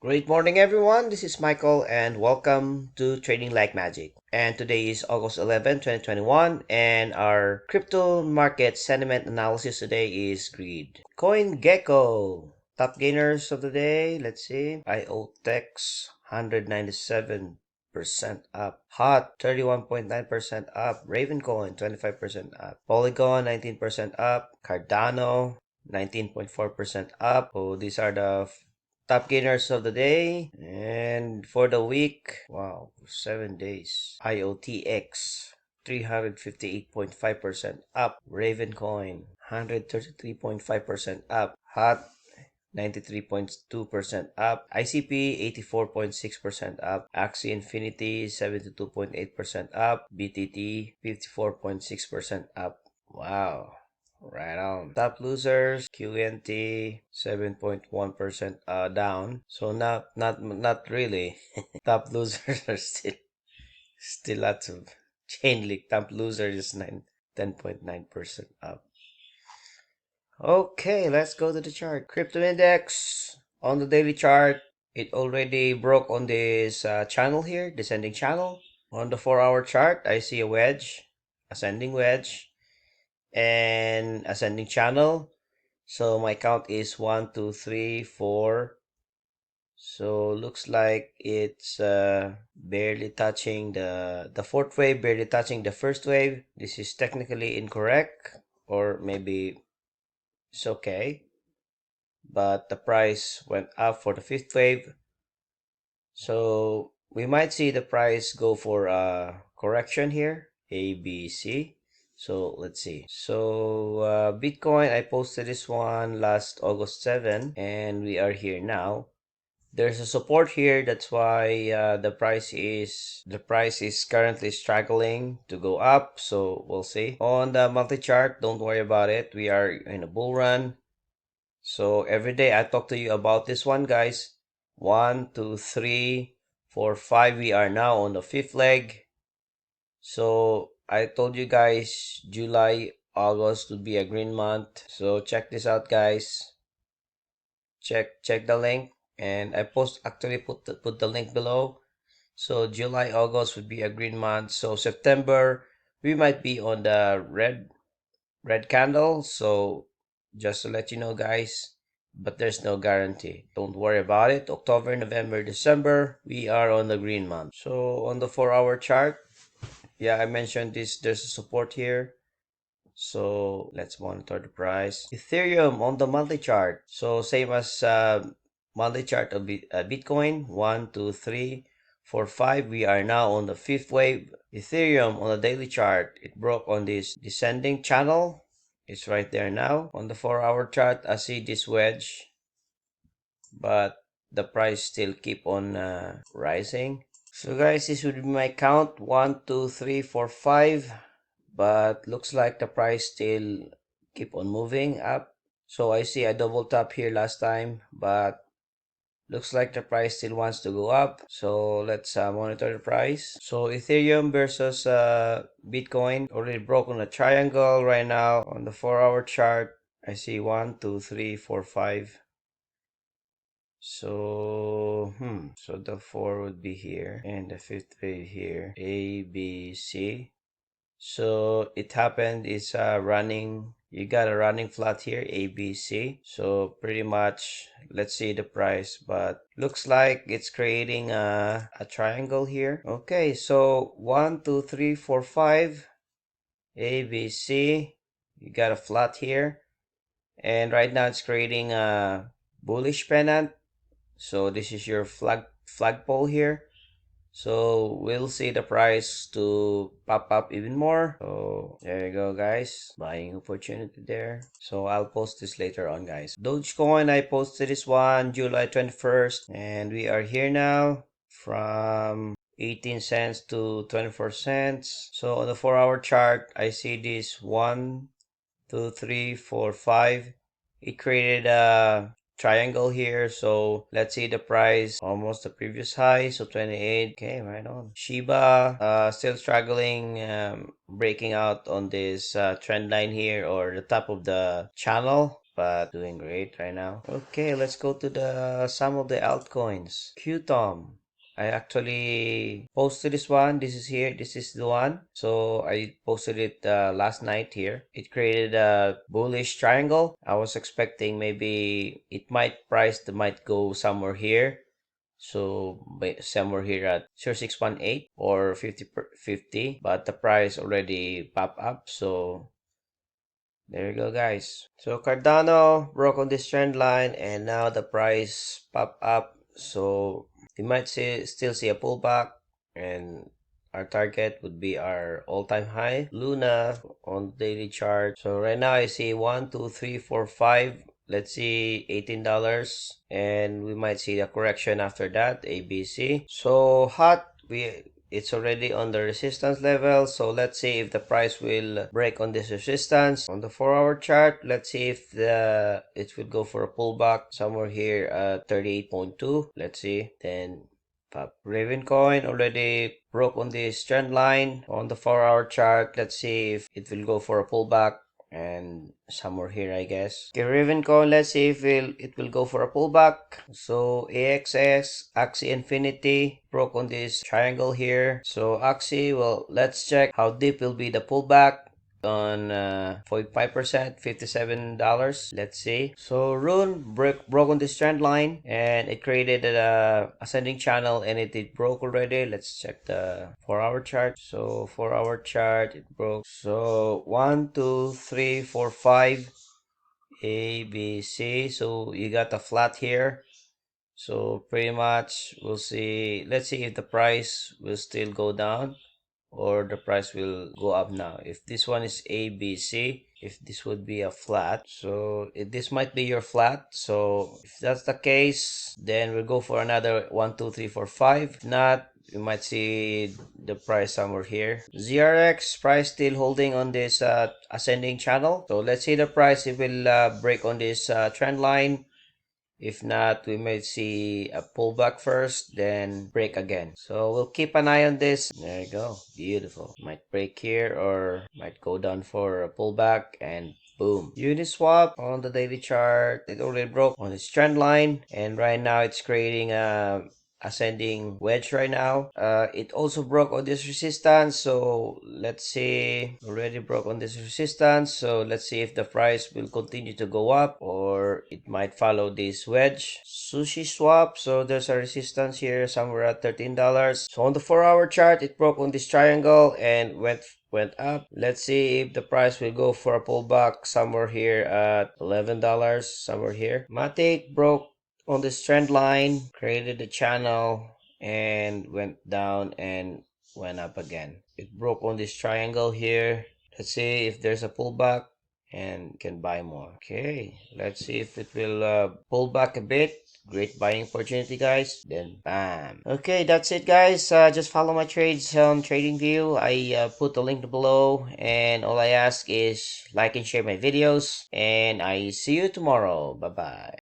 Great morning, everyone. This is Michael, and welcome to Trading Like Magic. And today is August 11, 2021, and our crypto market sentiment analysis today is greed. CoinGecko, top gainers of the day. Let's see. IOTEX 197% up. Hot 31.9% up. Ravencoin 25% up. Polygon 19% up. Cardano 19.4% up. So these are the top gainers of the day. And for the week, wow, 7 days. IOTX 358.5% up. Ravencoin 133.5% up. Hot 93.2% up. ICP 84.6% up. Axie Infinity 72.8% up. BTT 54.6% up. Wow. Right on. Top losers, QNT 7.1% down. So not really. Top losers are still lots of Chainlink. Top losers is 10.9% up. Okay, let's go to the chart. Crypto index on the daily chart, it already broke on this channel here, descending channel. On the 4-hour chart, I see a wedge, ascending wedge, and ascending channel. So my count is 1, 2, 3, 4. So looks like it's barely touching the fourth wave, barely touching the first wave. This is technically incorrect, or maybe it's okay. But the price went up for the fifth wave. So we might see the price go for a correction here, A, B, C. So let's see. So Bitcoin, I posted this one last August 7, and we are here now. There's a support here. That's why the price is currently struggling to go up. So we'll see. On the monthly chart, don't worry about it. We are in a bull run. So every day I talk to you about this one, guys. 1, 2, 3, 4, 5. We are now on the fifth leg. So I told you guys July, August would be a green month. So check this out, guys. Check the link, and I actually put the link below. So July, August would be a green month. So September we might be on the red candle. So just to let you know, guys, but there's no guarantee. Don't worry about it. October, November, December, we are on the green month. So on the 4-hour chart, yeah, I mentioned this. There's a support here. So let's monitor the price. Ethereum on the monthly chart. So same as monthly chart of Bitcoin. 1, 2, 3, 4, 5. We are now on the fifth wave. Ethereum on the daily chart. It broke on this descending channel. It's right there now. On the 4-hour chart, I see this wedge, but the price still keep on rising. So guys, this would be my count. 1, 2, 3, 4, 5. But looks like the price still keep on moving up. So I see a double top here last time, but looks like the price still wants to go up. So let's monitor the price. So Ethereum versus Bitcoin already broke on a triangle right now. On the 4-hour chart, I see 1, 2, 3, 4, 5. So so the 4 would be here and the fifth wave here, A, B, C. So it happened is running, you got a running flat here, ABC. So pretty much, let's see the price, but looks like it's creating a triangle here. Okay, so 1, 2, 3, 4, 5, ABC. You got a flat here. And right now it's creating a bullish pennant. So this is your flagpole here. So we'll see the price to pop up even more. So there you go, guys. Buying opportunity there. So I'll post this later on, guys. Dogecoin, I posted this one July 21st, and we are here now from 18 cents to 24 cents. So on the 4-hour chart, I see this 1, 2, 3, 4, 5. It created a triangle here. So let's see the price, almost the previous high. So 28. Okay, right on. Shiba still struggling, breaking out on this trend line here, or the top of the channel. but doing great right now. Okay, let's go to the some of the altcoins. Qtom. I actually posted this one. This is here. This is the one. So I posted it last night here. It created a bullish triangle. I was expecting maybe it might go somewhere here. So somewhere here at 0618 or 50, but the price already popped up. So there you go, guys. So Cardano broke on this trend line and now the price popped up. So we might still see a pullback, and our target would be our all-time high. Luna on daily chart. So right now I see 1, 2, 3, 4, 5. Let's see, $18, and we might see the correction after that. ABC. So hot. It's already on the resistance level, so let's see if the price will break on this resistance. On the 4-hour chart, let's see if it will go for a pullback somewhere here at 38.2. Let's see. Then Raven coin already broke on this trend line. On the 4-hour chart, let's see if it will go for a pullback and somewhere here, I guess. Okay, Raven coin, let's see if it will go for a pullback. So AXS, Axie Infinity broke on this triangle here. So Axie, well, let's check how deep will be the pullback on 0.5%, $57. Let's see. So Rune broke on this trend line and it created a ascending channel, and it broke already. Let's check the 4-hour chart. So 4-hour chart, it broke. So 1, 2, 3, 4, 5 A, B, C. So you got a flat here. So pretty much we'll see. Let's see if the price will still go down or the price will go up now. If this one is ABC, if this would be a flat, so this might be your flat. So if that's the case, then we'll go for another 1, 2, 3, 4, 5. If not, you might see the price somewhere here. ZRX price still holding on this ascending channel. So let's see the price. It will break on this trend line. If not, we might see a pullback first, then break again. So we'll keep an eye on this. There you go. Beautiful. Might break here or might go down for a pullback, and boom. Uniswap on the daily chart. It already broke on its trend line, and right now it's creating a ascending wedge right now. It also broke on this resistance, so let's see. Already broke on this resistance, so let's see if the price will continue to go up or it might follow this wedge. Sushi swap, so there's a resistance here somewhere at $13. So on the 4-hour chart, it broke on this triangle and went up. Let's see if the price will go for a pullback somewhere here at $11, somewhere here. Matic broke on this trend line, created a channel, and went down and went up again. It broke on this triangle here. Let's see if there's a pullback and can buy more. Okay, let's see if it will pull back a bit. Great buying opportunity, guys. Then bam. Okay, that's it, guys. Just follow my trades on TradingView. I put the link below, and all I ask is like and share my videos, and I see you tomorrow. Bye bye.